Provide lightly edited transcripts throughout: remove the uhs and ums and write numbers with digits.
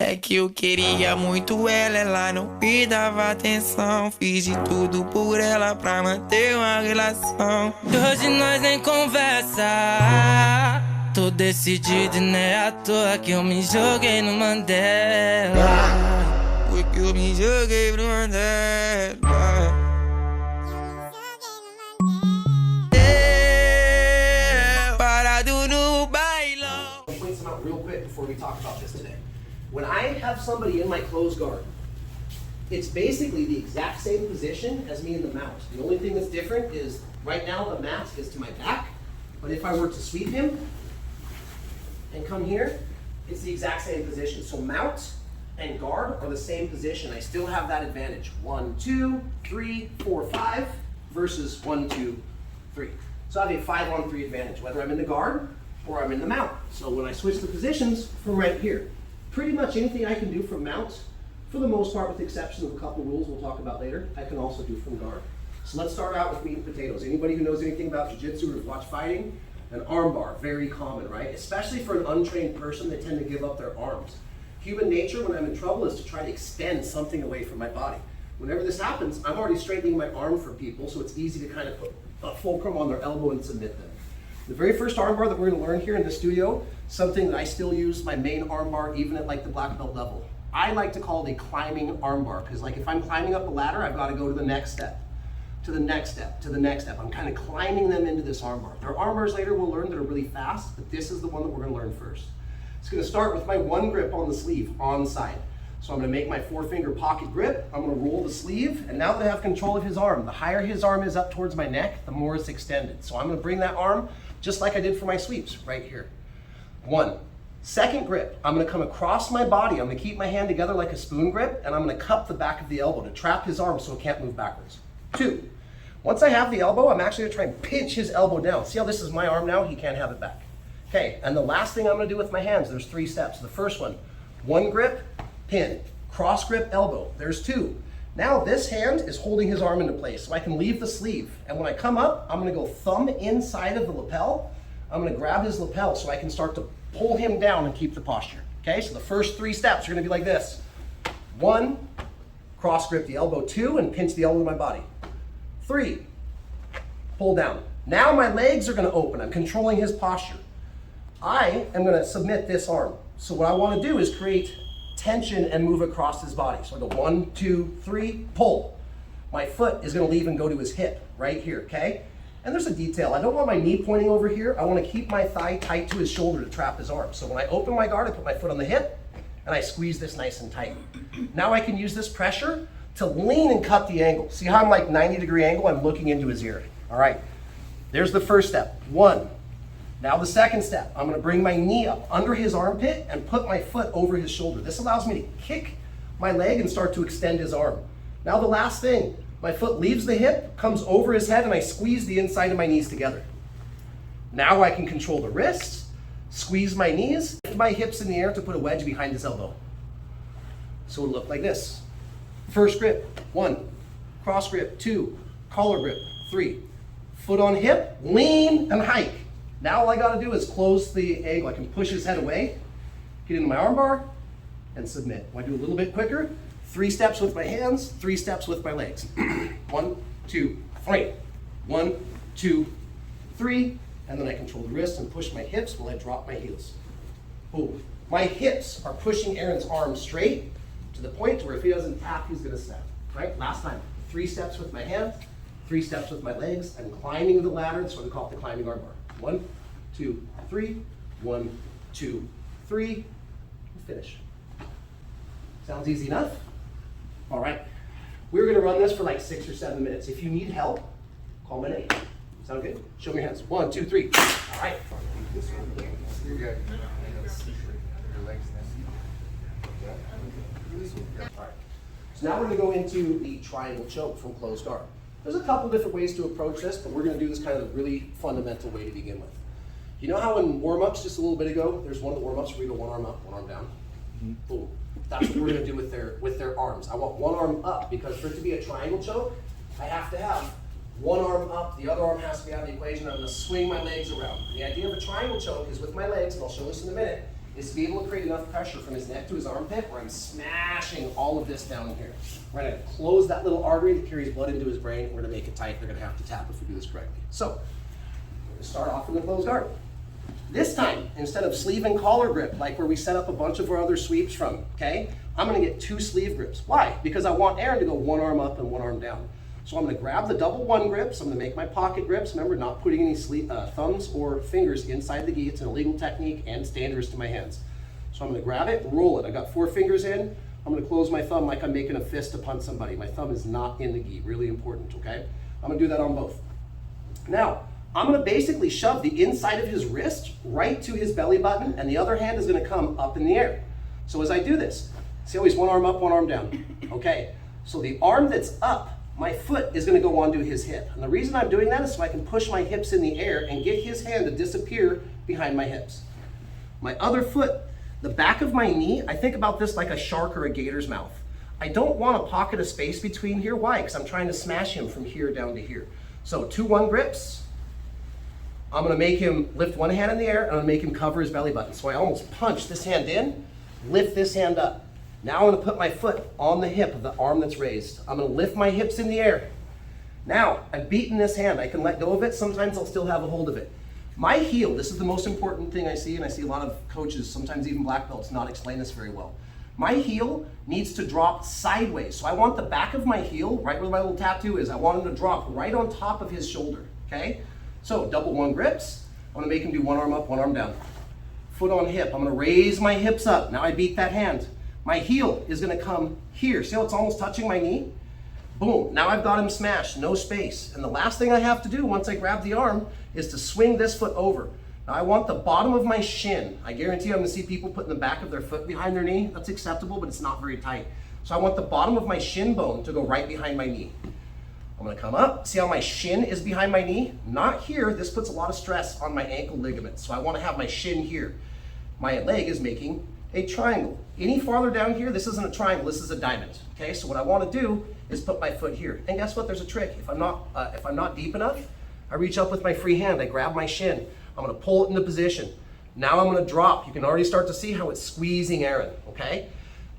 É que eu queria muito ela não me dava atenção. Fiz de tudo por ela pra manter uma relação. E hoje nós nem conversa. Tô decidido e não é à toa que eu me joguei no Mandela. Porque eu me joguei no Mandela. Parado no bailão. I'll point some out real quick before we talk about this today. When I have somebody in my closed guard, it's basically the exact same position as me in the mount. The only thing that's different is right now the mask is to my back, but if I were to sweep him and come here, it's the exact same position. So mount and guard are the same position. I still have that advantage. 1, 2, 3, 4, 5 versus 1, 2, 3. So I have a 5-on-3 advantage, whether I'm in the guard or I'm in the mount. So when I switch the positions from right here, pretty much anything I can do from mount, for the most part with the exception of a couple rules we'll talk about later, I can also do from guard. So let's start out with meat and potatoes. Anybody who knows anything about jiu-jitsu or has watched fighting, an armbar, very common, right? Especially for an untrained person, they tend to give up their arms. Human nature when I'm in trouble is to try to extend something away from my body. Whenever this happens, I'm already straightening my arm for people, so it's easy to kind of put a fulcrum on their elbow and submit them. The very first armbar that we're going to learn here in the studio, something that I still use, my main armbar, even at like the black belt level. I like to call it a climbing armbar, because like if I'm climbing up a ladder, I've got to go to the next step, to the next step, to the next step. I'm kind of climbing them into this armbar. There are armbars later we'll learn that are really fast, but this is the one that we're going to learn first. It's going to start with my one grip on the sleeve, on side. So I'm going to make my 4-finger pocket grip. I'm going to roll the sleeve, and now that I have control of his arm, the higher his arm is up towards my neck, the more it's extended. So I'm going to bring that arm just like I did for my sweeps, right here. 1. Second grip, I'm going to come across my body. I'm going to keep my hand together like a spoon grip, and I'm going to cup the back of the elbow to trap his arm so it can't move backwards. 2. Once I have the elbow, I'm actually going to try and pinch his elbow down. See how this is my arm now? He can't have it back. Okay, and the last thing I'm going to do with my hands, there's 3 steps. The first one, one grip, pin, cross grip, elbow. There's 2. Now this hand is holding his arm into place, so I can leave the sleeve. And when I come up, I'm going to go thumb inside of the lapel. I'm going to grab his lapel so I can start to pull him down and keep the posture. Okay, so the first 3 steps are going to be like this. 1, cross grip the elbow. 2, and pinch the elbow to my body. 3, pull down. Now my legs are going to open. I'm controlling his posture. I am going to submit this arm. So what I want to do is create tension and move across his body. So I go 1, 2, 3, pull. My foot is going to leave and go to his hip right here, okay? And there's a detail. I don't want my knee pointing over here. I want to keep my thigh tight to his shoulder to trap his arm. So when I open my guard, I put my foot on the hip and I squeeze this nice and tight. Now I can use this pressure to lean and cut the angle. See how I'm like 90-degree angle? I'm looking into his ear. All right, there's the first step, 1. Now the second step, I'm going to bring my knee up under his armpit and put my foot over his shoulder. This allows me to kick my leg and start to extend his arm. Now the last thing, my foot leaves the hip, comes over his head, and I squeeze the inside of my knees together. Now I can control the wrists, squeeze my knees, lift my hips in the air to put a wedge behind his elbow. So it'll look like this. First grip, 1, cross grip, 2, collar grip, 3, foot on hip, lean and hike. Now all I got to do is close the angle. I can push his head away, get into my armbar, and submit. I do a little bit quicker. 3 steps with my hands, 3 steps with my legs. 1, 2, 3. 1, 2, 3. And then I control the wrist and push my hips while I drop my heels. Boom. My hips are pushing Aaron's arm straight to the point where if he doesn't tap, he's going to snap. Right? Last time. 3 steps with my hands, 3 steps with my legs. I'm climbing the ladder, so we call it the climbing armbar. 1, 2, 3. 1, 2, 3. Finish. Sounds easy enough? All right. We're going to run this for like 6 or 7 minutes. If you need help, call my name. Sound good? Show me your hands. 1, 2, 3. All right. You're good. All right. So now we're going to go into the triangle choke from closed guard. There's a couple different ways to approach this, but we're going to do this kind of a really fundamental way to begin with. You know how in warm-ups just a little bit ago, there's one of the warm-ups where you go one arm up, one arm down? Boom. That's what we're going to do with their arms. I want one arm up because for it to be a triangle choke, I have to have one arm up, the other arm has to be out of the equation. I'm going to swing my legs around. The idea of a triangle choke is with my legs, and I'll show this in a minute, is to be able to create enough pressure from his neck to his armpit where I'm smashing all of this down here. We're gonna close that little artery that carries blood into his brain. We're gonna make it tight. They're gonna have to tap if we do this correctly. So, we're gonna start off in the closed guard. This time, instead of sleeve and collar grip, like where we set up a bunch of our other sweeps from, okay? I'm gonna get 2 sleeve grips. Why? Because I want Aaron to go 1 arm up and 1 arm down. So I'm gonna grab the double 1 grips. I'm gonna make my pocket grips. Remember, not putting any thumbs or fingers inside the gi. It's an illegal technique and it's dangerous to my hands. So I'm gonna grab it, roll it. I got 4 fingers in. I'm gonna close my thumb like I'm making a fist to punch somebody. My thumb is not in the gi, really important, okay? I'm gonna do that on both. Now, I'm gonna basically shove the inside of his wrist right to his belly button, and the other hand is gonna come up in the air. So as I do this, see how he's 1 arm up, 1 arm down. Okay, so the arm that's up, my foot is gonna go onto his hip. And the reason I'm doing that is so I can push my hips in the air and get his hand to disappear behind my hips. My other foot, the back of my knee, I think about this like a shark or a gator's mouth. I don't want a pocket of space between here. Why? Because I'm trying to smash him from here down to here. So 2-1 grips. I'm gonna make him lift 1 hand in the air, and I'm gonna make him cover his belly button. So I almost punch this hand in, lift this hand up. Now I'm gonna put my foot on the hip of the arm that's raised. I'm gonna lift my hips in the air. Now, I've beaten this hand. I can let go of it. Sometimes I'll still have a hold of it. My heel, this is the most important thing I see, and I see a lot of coaches, sometimes even black belts, not explain this very well. My heel needs to drop sideways. So I want the back of my heel, right where my little tattoo is, I want him to drop right on top of his shoulder, okay? So double 1 grips. I'm gonna make him do 1 arm up, 1 arm down. Foot on hip. I'm gonna raise my hips up. Now I beat that hand. My heel is gonna come here. See how it's almost touching my knee? Boom, now I've got him smashed, no space. And the last thing I have to do once I grab the arm is to swing this foot over. Now I want the bottom of my shin. I guarantee I'm gonna see people putting the back of their foot behind their knee. That's acceptable, but it's not very tight. So I want the bottom of my shin bone to go right behind my knee. I'm gonna come up, see how my shin is behind my knee? Not here, this puts a lot of stress on my ankle ligaments. So I wanna have my shin here. My leg is making a triangle. Any farther down here, this isn't a triangle, this is a diamond. Okay, so what I wanna do is put my foot here. And guess what, there's a trick. If I'm not deep enough, I reach up with my free hand, I grab my shin, I'm gonna pull it into position. Now I'm gonna drop. You can already start to see how it's squeezing Aaron, okay?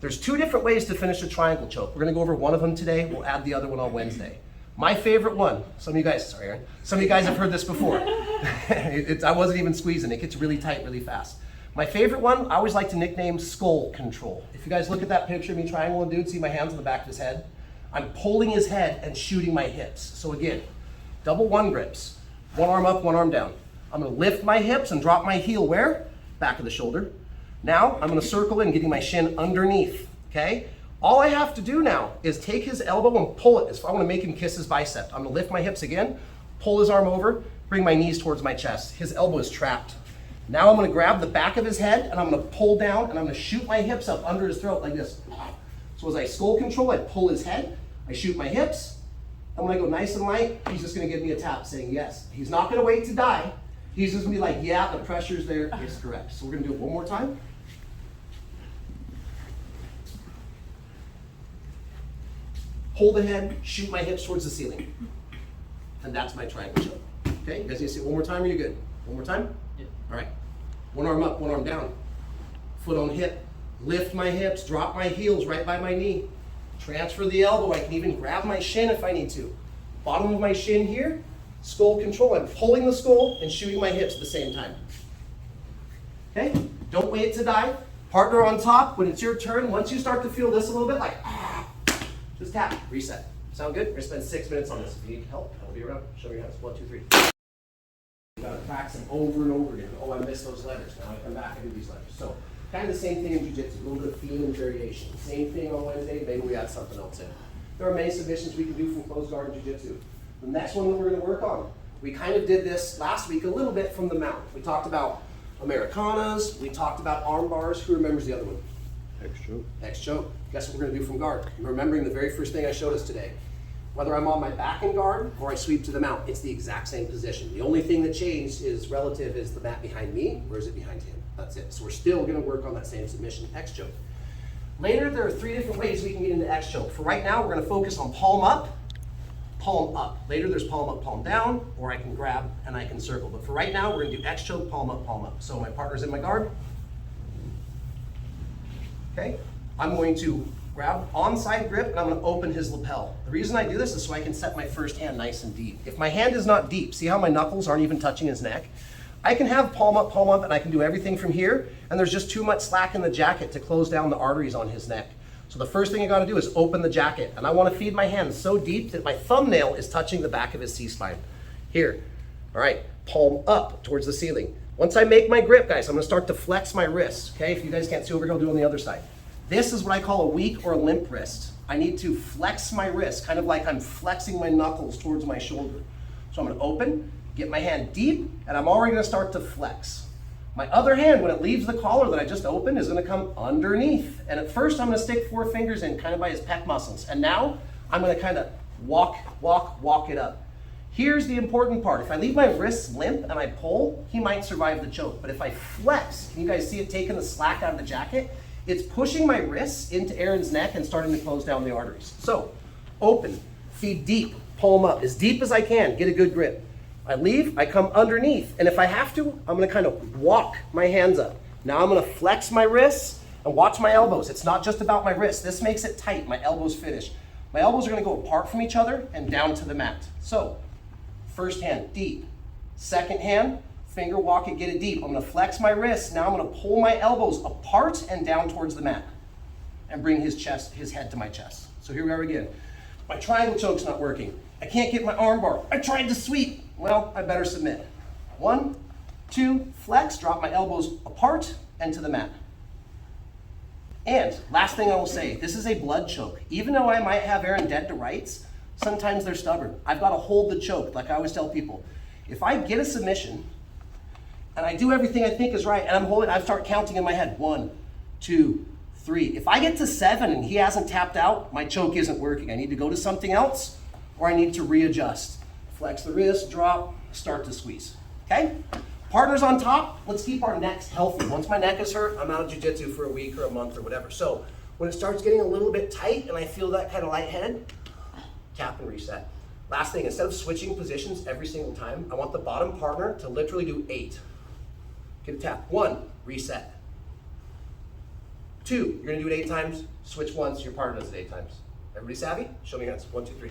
There's 2 different ways to finish a triangle choke. We're gonna go over one of them today, we'll add the other one on Wednesday. My favorite one, some of you guys have heard this before. I wasn't even squeezing, it gets really tight really fast. My favorite one, I always like to nickname skull control. If you guys look at that picture of me triangling dude, see my hands on the back of his head? I'm pulling his head and shooting my hips. So again, double 1 grips, 1 arm up, 1 arm down. I'm gonna lift my hips and drop my heel where? Back of the shoulder. Now I'm gonna circle in, getting my shin underneath, okay? All I have to do now is take his elbow and pull it. I wanna make him kiss his bicep. I'm gonna lift my hips again, pull his arm over, bring my knees towards my chest. His elbow is trapped. Now I'm gonna grab the back of his head and I'm gonna pull down and I'm gonna shoot my hips up under his throat like this. So as I skull control, I pull his head, I shoot my hips, and when I go nice and light, he's just gonna give me a tap saying yes. He's not gonna wait to die. He's just gonna be like, yeah, the pressure's there, it's correct. So we're gonna do it one more time. Hold the head, shoot my hips towards the ceiling. And that's my triangle choke. Okay, you guys need to see it one more time, or you good? One more time? Yeah. All right. 1 arm up, 1 arm down. Foot on hip. Lift my hips, drop my heels right by my knee. Transfer the elbow, I can even grab my shin if I need to. Bottom of my shin here, skull control. I'm pulling the skull and shooting my hips at the same time. Okay, don't wait to die. Partner on top, when it's your turn, once you start to feel this a little bit, like, just tap, reset. Sound good? We're gonna spend 6 minutes on this. If you need help, I'll be around. Show me your hands. 1, 2, 3. You gotta practice them over and over again. Oh, I missed those letters. Now I come back and do these letters. So, kind of the same thing in jiu-jitsu, a little bit of theme and variation. Same thing on Wednesday, maybe we add something else in. There are many submissions we can do from closed guard jiu-jitsu. The next one that we're gonna work on, we kind of did this last week a little bit from the mount. We talked about Americanas, we talked about arm bars. Who remembers the other one? X-choke. X-choke. Guess what we're gonna do from guard? I'm remembering the very first thing I showed us today. Whether I'm on my back in guard or I sweep to the mount, it's the exact same position. The only thing that changed is relative is the mat behind me, or is it behind him? That's it. So we're still gonna work on that same submission, X-choke. Later, there are 3 different ways we can get into X-choke. For right now, we're gonna focus on palm up, palm up. Later, there's palm up, palm down, or I can grab and I can circle. But for right now, we're gonna do X-choke, palm up, palm up. So my partner's in my guard. okay? I'm going to grab onside grip and I'm gonna open his lapel. The reason I do this is so I can set my first hand nice and deep. If my hand is not deep, see how my knuckles aren't even touching his neck? I can have palm up, and I can do everything from here, and there's just too much slack in the jacket to close down the arteries on his neck. So the first thing you gotta do is open the jacket, and I wanna feed my hand so deep that my thumbnail is touching the back of his C-spine. Here, all right, palm up towards the ceiling. Once I make my grip, guys, I'm gonna start to flex my wrists, okay? If you guys can't see over here, I'll do it on the other side. This is what I call a weak or limp wrist. I need to flex my wrist, kind of like I'm flexing my knuckles towards my shoulder. So I'm gonna open, get my hand deep, and I'm already gonna start to flex. My other hand, when it leaves the collar that I just opened, is gonna come underneath. And at first, I'm gonna stick 4 fingers in, kind of by his pec muscles. And now, I'm gonna kind of walk it up. Here's the important part. If I leave my wrists limp and I pull, he might survive the choke. But if I flex, can you guys see it taking the slack out of the jacket? It's pushing my wrists into Aaron's neck and starting to close down the arteries. So, open, feed deep, palm up, as deep as I can, get a good grip. I leave, I come underneath, and if I have to, I'm gonna kind of walk my hands up. Now I'm gonna flex my wrists and watch my elbows. It's not just about my wrists. This makes it tight, my elbows finish. My elbows are gonna go apart from each other and down to the mat. So, first hand, deep. Second hand, finger walk it, get it deep. I'm gonna flex my wrists. Now I'm gonna pull my elbows apart and down towards the mat and bring his head to my chest. So here we are again. My triangle choke's not working. I can't get my arm bar. I tried to sweep. Well, I better submit. 1, 2, flex, drop my elbows apart and to the mat. And last thing I will say, this is a blood choke. Even though I might have Aaron dead to rights, sometimes they're stubborn. I've got to hold the choke, like I always tell people. If I get a submission and I do everything I think is right and I'm holding, I start counting in my head, 1, 2, 3. If I get to 7 and he hasn't tapped out, my choke isn't working. I need to go to something else or I need to readjust. Flex the wrist, drop, start to squeeze, okay? Partners on top, let's keep our necks healthy. Once my neck is hurt, I'm out of jiu-jitsu for a week or a month or whatever. So when it starts getting a little bit tight and I feel that kind of lightheaded, tap and reset. Last thing, instead of switching positions every single time, I want the bottom partner to literally do 8. Get a tap. 1, reset. 2, you're gonna do it 8 times, switch once, your partner does it 8 times. Everybody savvy? Show me your hands. 1, 2, 3.